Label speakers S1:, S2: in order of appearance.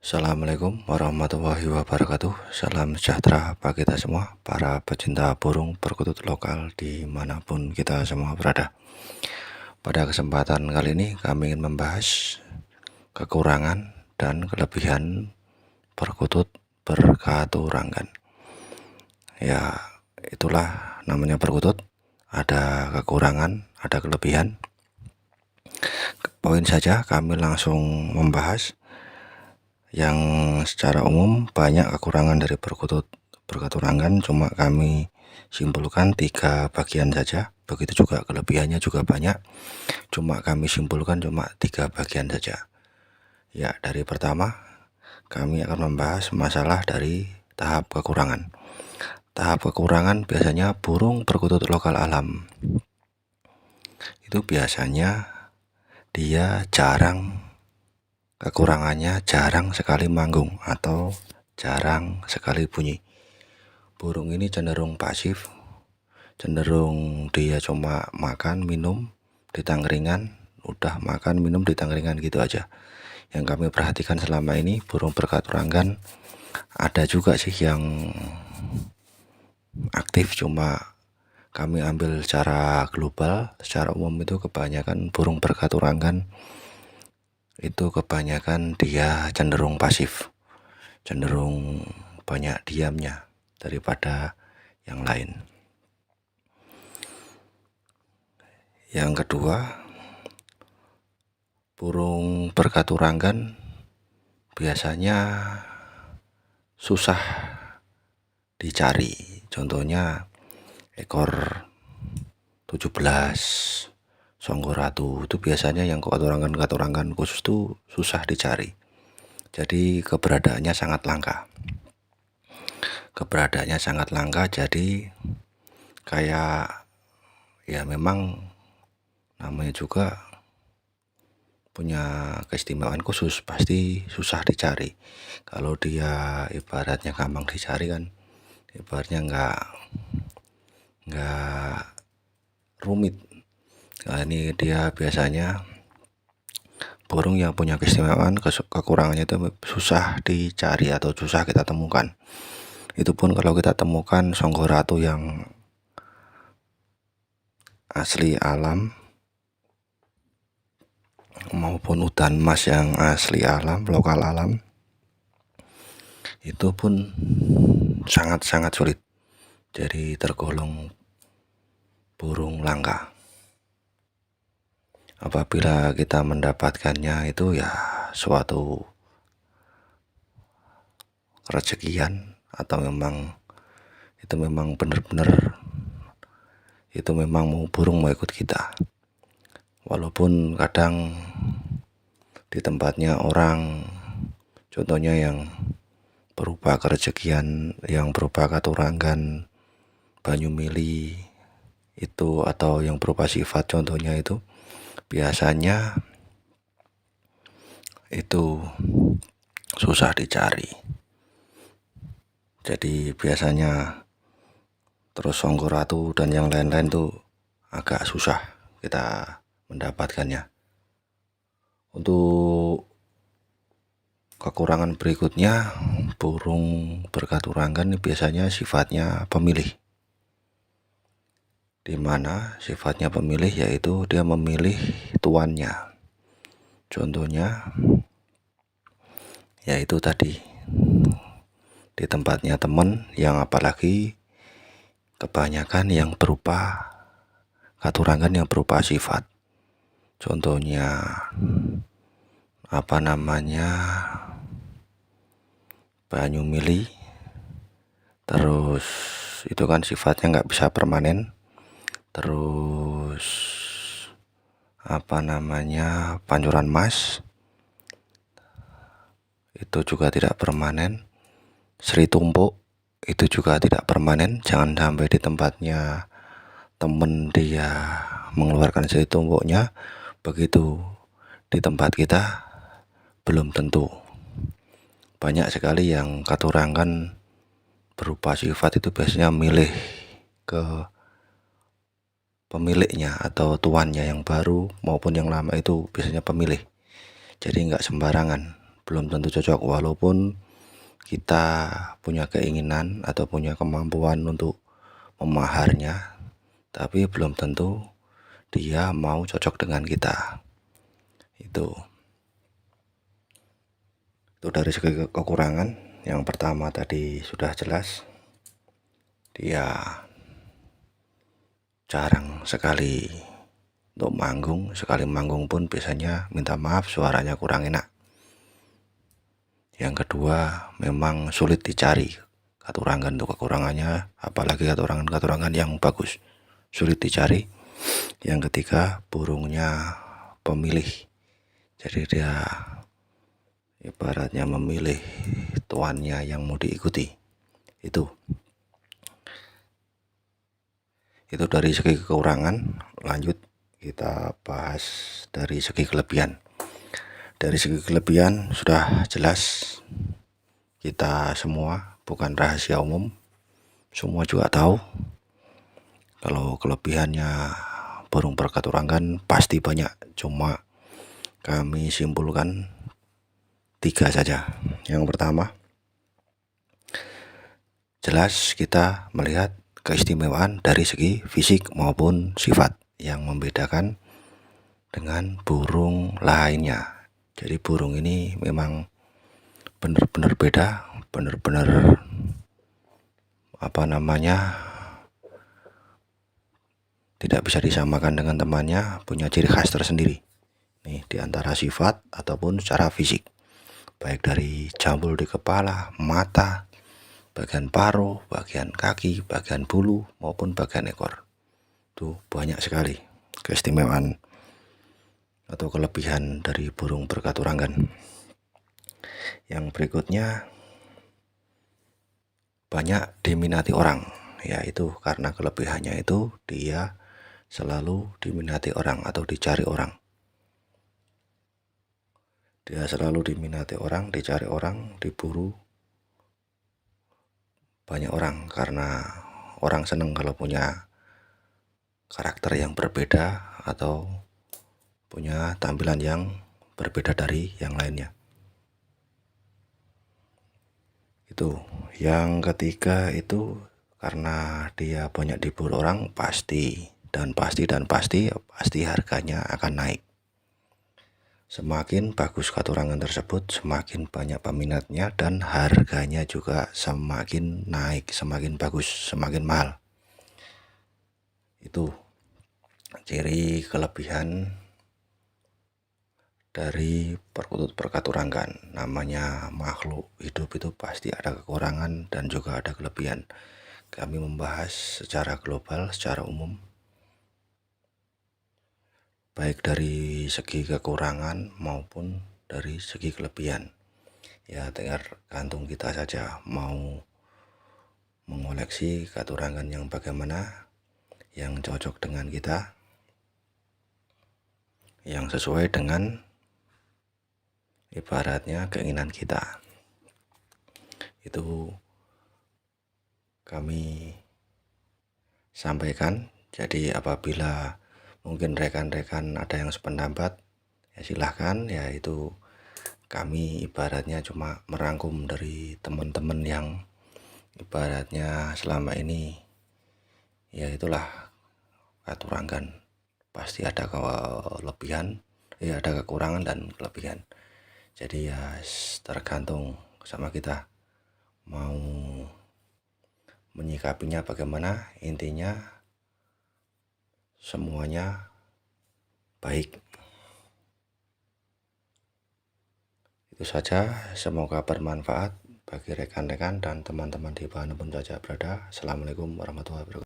S1: Assalamualaikum warahmatullahi wabarakatuh. Salam sejahtera bagi kita semua, para pecinta burung perkutut lokal dimanapun kita semua berada. Pada kesempatan kali ini kami ingin membahas kekurangan dan kelebihan perkutut berkaturanggan. Ya, itulah namanya perkutut. Ada kekurangan, ada kelebihan. Poin saja kami langsung membahas. Yang secara umum banyak kekurangan dari perkutut berkaturanggan, cuma kami simpulkan 3 bagian saja. Begitu juga kelebihannya juga banyak, cuma kami simpulkan cuma 3 bagian saja. Ya, dari pertama kami akan membahas masalah dari tahap kekurangan. Tahap kekurangan biasanya burung perkutut lokal alam itu biasanya dia kekurangannya jarang sekali manggung atau jarang sekali bunyi. Burung ini cenderung pasif, cenderung dia cuma makan minum di tangkringan, udah makan minum di tangkringan gitu aja. Yang kami perhatikan selama ini burung berkaturanggan ada juga sih yang aktif, cuma kami ambil secara global, secara umum itu kebanyakan burung berkaturanggan itu kebanyakan dia cenderung pasif, cenderung banyak diamnya daripada yang lain. Yang kedua, burung berkaturanggan biasanya susah dicari. Contohnya ekor 17 songgoratu itu biasanya yang katurangan khusus itu susah dicari. Jadi keberadaannya sangat langka. Jadi kayak ya memang namanya juga punya keistimewaan khusus, pasti susah dicari. Kalau dia ibaratnya gampang dicari kan, ibaratnya nggak rumit. Nah, ini dia biasanya burung yang punya keistimewaan, kekurangannya itu susah dicari atau susah kita temukan. Itu pun kalau kita temukan songgoratu yang asli alam maupun udan mas yang asli alam, lokal alam, itu pun sangat sulit. Jadi tergolong burung langka. Apabila kita mendapatkannya itu ya suatu rezekian, atau itu memang benar-benar itu memang burung mau ikut kita. Walaupun kadang di tempatnya orang, contohnya yang berupa kerezekian, yang berupa katurangan, banyu mili itu, atau yang berupa sifat, contohnya itu biasanya itu susah dicari. Jadi biasanya terus songgoratu dan yang lain-lain tuh agak susah kita mendapatkannya. Untuk kekurangan berikutnya, burung berkaturanggan biasanya sifatnya pemilih. Dimana sifatnya pemilih yaitu dia memilih tuannya. Contohnya yaitu tadi di tempatnya teman, yang apalagi kebanyakan yang berupa katurangan yang berupa sifat. Contohnya banyu mili, terus itu kan sifatnya nggak bisa permanen. Terus pancuran mas itu juga tidak permanen. Sri tumpuk itu juga tidak permanen. Jangan sampai di tempatnya temen dia mengeluarkan sri tumpuknya, begitu di tempat kita belum tentu. Banyak sekali yang katurangan berupa sifat itu biasanya milih ke pemiliknya atau tuannya, yang baru maupun yang lama itu biasanya pemilih. Jadi nggak sembarangan belum tentu cocok, walaupun kita punya keinginan atau punya kemampuan untuk memaharnya, tapi belum tentu dia mau cocok dengan kita. Itu dari segi kekurangan. Yang pertama tadi sudah jelas, dia jarang sekali untuk manggung, sekali manggung pun biasanya minta maaf suaranya kurang enak. Yang kedua, memang sulit dicari katurangan untuk kekurangannya, apalagi katurangan yang bagus, sulit dicari. Yang ketiga, burungnya pemilih, jadi dia ibaratnya memilih tuannya yang mau diikuti. Itu dari segi kekurangan. Lanjut kita bahas dari segi kelebihan. Dari segi kelebihan sudah jelas, kita semua, bukan rahasia umum, semua juga tahu kalau kelebihannya burung berkaturangan pasti banyak. Cuma kami simpulkan 3 saja. Yang pertama, jelas kita melihat keistimewaan dari segi fisik maupun sifat yang membedakan dengan burung lainnya. Jadi burung ini memang benar-benar beda, benar-benar tidak bisa disamakan dengan temannya, punya ciri khas tersendiri nih di antara sifat ataupun secara fisik, baik dari jambul di kepala, mata, bagian paruh, bagian kaki, bagian bulu maupun bagian ekor. Tuh banyak sekali keistimewaan atau kelebihan dari burung berkaturangan. Yang berikutnya, banyak diminati orang, yaitu karena kelebihannya itu dia selalu diminati orang atau dicari orang. Dia selalu diminati orang, dicari orang, diburu banyak orang, karena orang senang kalau punya karakter yang berbeda atau punya tampilan yang berbeda dari yang lainnya. Itu yang ketiga, itu karena dia banyak diburu orang, pasti harganya akan naik. Semakin bagus katurangan tersebut, semakin banyak peminatnya, dan harganya juga semakin naik, semakin bagus, semakin mahal. Itu ciri kelebihan dari perkutut berkaturangan. Namanya makhluk hidup itu pasti ada kekurangan dan juga ada kelebihan. Kami membahas secara global, secara umum, baik dari segi kekurangan maupun dari segi kelebihan. Ya tergantung kita saja mau mengoleksi katurangan yang bagaimana, yang cocok dengan kita, yang sesuai dengan ibaratnya keinginan kita. Itu kami sampaikan. Jadi apabila mungkin rekan-rekan ada yang sependapat, ya silahkan. Ya itu kami ibaratnya cuma merangkum dari teman-teman yang ibaratnya selama ini, ya itulah, katurangan pasti ada kelebihan, ya ada kekurangan dan kelebihan. Jadi ya tergantung sama kita mau menyikapinya bagaimana. Intinya semuanya baik. Itu saja, semoga bermanfaat bagi rekan-rekan dan teman-teman di mana pun saja berada. Assalamualaikum warahmatullahi wabarakatuh.